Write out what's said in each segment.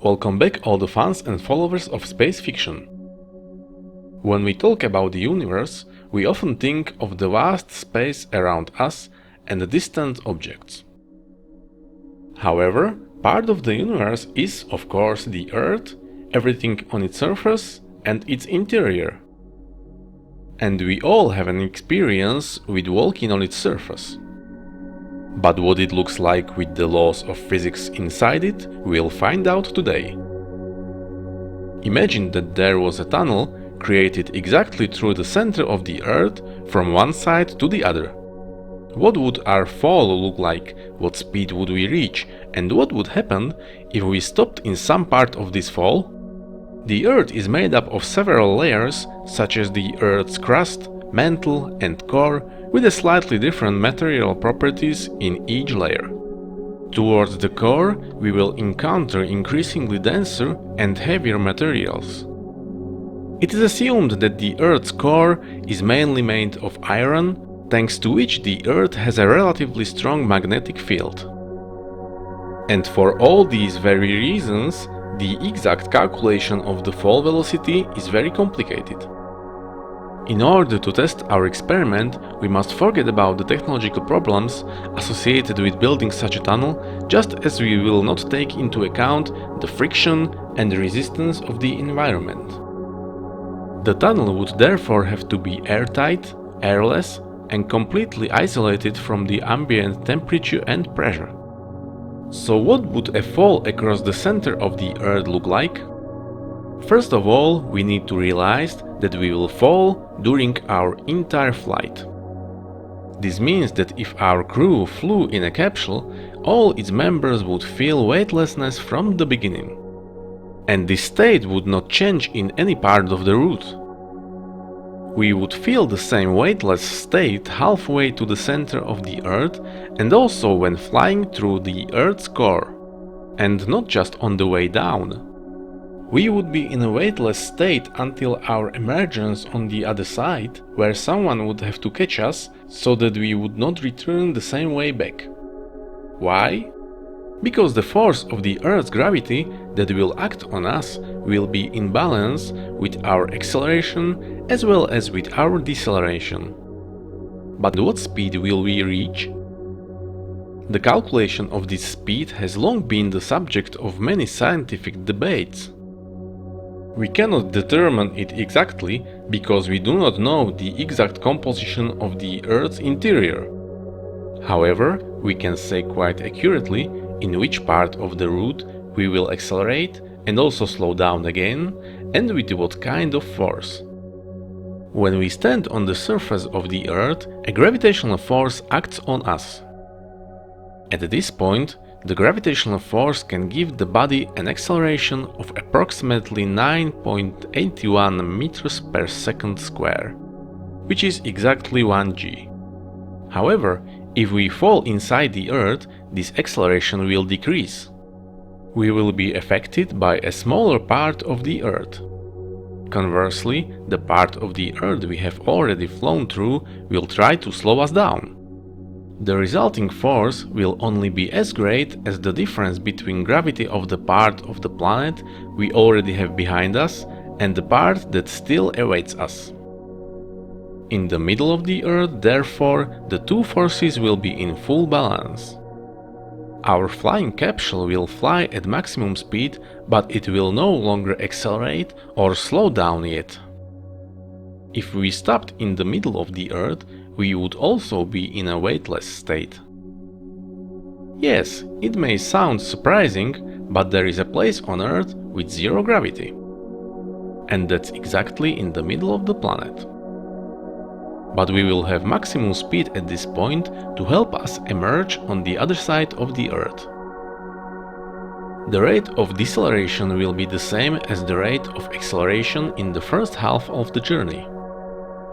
Welcome back all the fans and followers of space fiction. When we talk about the universe, we often think of the vast space around us and the distant objects. However, part of the universe is, of course, the Earth, everything on its surface and its interior. And we all have an experience with walking on its surface. But what it looks like with the laws of physics inside it, we'll find out today. Imagine that there was a tunnel created exactly through the center of the Earth from one side to the other. What would our fall look like, what speed would we reach, and what would happen if we stopped in some part of this fall? The Earth is made up of several layers, such as the Earth's crust, mantle and core, with a slightly different material properties in each layer. Towards the core, we will encounter increasingly denser and heavier materials. It is assumed that the Earth's core is mainly made of iron, thanks to which the Earth has a relatively strong magnetic field. And for all these very reasons, the exact calculation of the fall velocity is very complicated. In order to test our experiment, we must forget about the technological problems associated with building such a tunnel, just as we will not take into account the friction and the resistance of the environment. The tunnel would therefore have to be airtight, airless, and completely isolated from the ambient temperature and pressure. So what would a fall across the center of the Earth look like? First of all, we need to realize that we will fall during our entire flight. This means that if our crew flew in a capsule, all its members would feel weightlessness from the beginning. And this state would not change in any part of the route. We would feel the same weightless state halfway to the center of the Earth and also when flying through the Earth's core, and not just on the way down. We would be in a weightless state until our emergence on the other side, where someone would have to catch us so that we would not return the same way back. Why? Because the force of the Earth's gravity that will act on us will be in balance with our acceleration as well as with our deceleration. But what speed will we reach? The calculation of this speed has long been the subject of many scientific debates. We cannot determine it exactly because we do not know the exact composition of the Earth's interior. However, we can say quite accurately in which part of the route we will accelerate and also slow down again, and with what kind of force. When we stand on the surface of the Earth, a gravitational force acts on us. At this point, the gravitational force can give the body an acceleration of approximately 9.81 meters per second square, which is exactly 1 g. However, if we fall inside the Earth, this acceleration will decrease. We will be affected by a smaller part of the Earth. Conversely, the part of the Earth we have already flown through will try to slow us down. The resulting force will only be as great as the difference between gravity of the part of the planet we already have behind us and the part that still awaits us. In the middle of the Earth, therefore, the two forces will be in full balance. Our flying capsule will fly at maximum speed, but it will no longer accelerate or slow down yet. If we stopped in the middle of the Earth, we would also be in a weightless state. Yes, it may sound surprising, but there is a place on Earth with zero gravity. And that's exactly in the middle of the planet. But we will have maximum speed at this point to help us emerge on the other side of the Earth. The rate of deceleration will be the same as the rate of acceleration in the first half of the journey.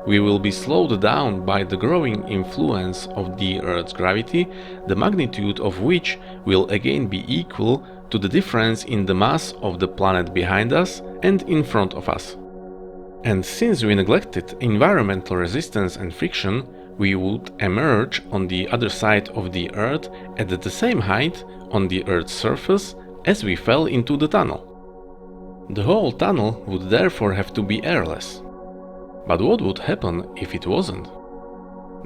We will be slowed down by the growing influence of the Earth's gravity, the magnitude of which will again be equal to the difference in the mass of the planet behind us and in front of us. And since we neglected environmental resistance and friction, we would emerge on the other side of the Earth at the same height on the Earth's surface as we fell into the tunnel. The whole tunnel would therefore have to be airless. But what would happen if it wasn't?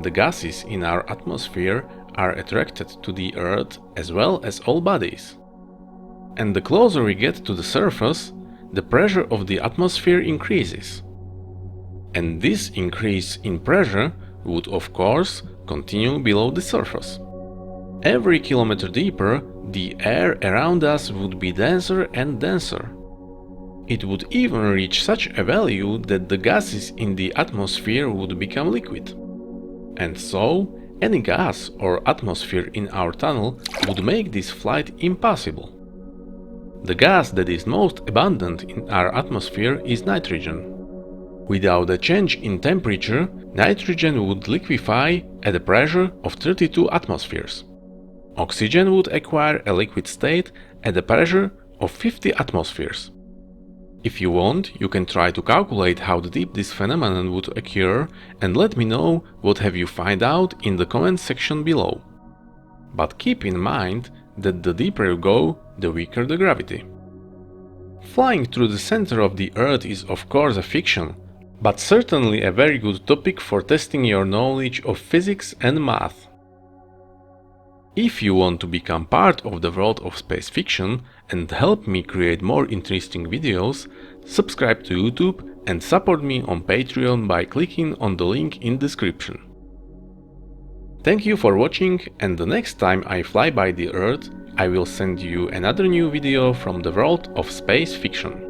The gases in our atmosphere are attracted to the Earth as well as all bodies. And the closer we get to the surface, the pressure of the atmosphere increases. And this increase in pressure would of course continue below the surface. Every kilometer deeper, the air around us would be denser and denser. It would even reach such a value that the gases in the atmosphere would become liquid. And so, any gas or atmosphere in our tunnel would make this flight impossible. The gas that is most abundant in our atmosphere is nitrogen. Without a change in temperature, nitrogen would liquefy at a pressure of 32 atmospheres. Oxygen would acquire a liquid state at a pressure of 50 atmospheres. If you want, you can try to calculate how deep this phenomenon would occur and let me know what have you find out in the comment section below. But keep in mind that the deeper you go, the weaker the gravity. Flying through the center of the Earth is of course a fiction, but certainly a very good topic for testing your knowledge of physics and math. If you want to become part of the world of space fiction and help me create more interesting videos, subscribe to YouTube and support me on Patreon by clicking on the link in description. Thank you for watching, and the next time I fly by the Earth, I will send you another new video from the world of space fiction.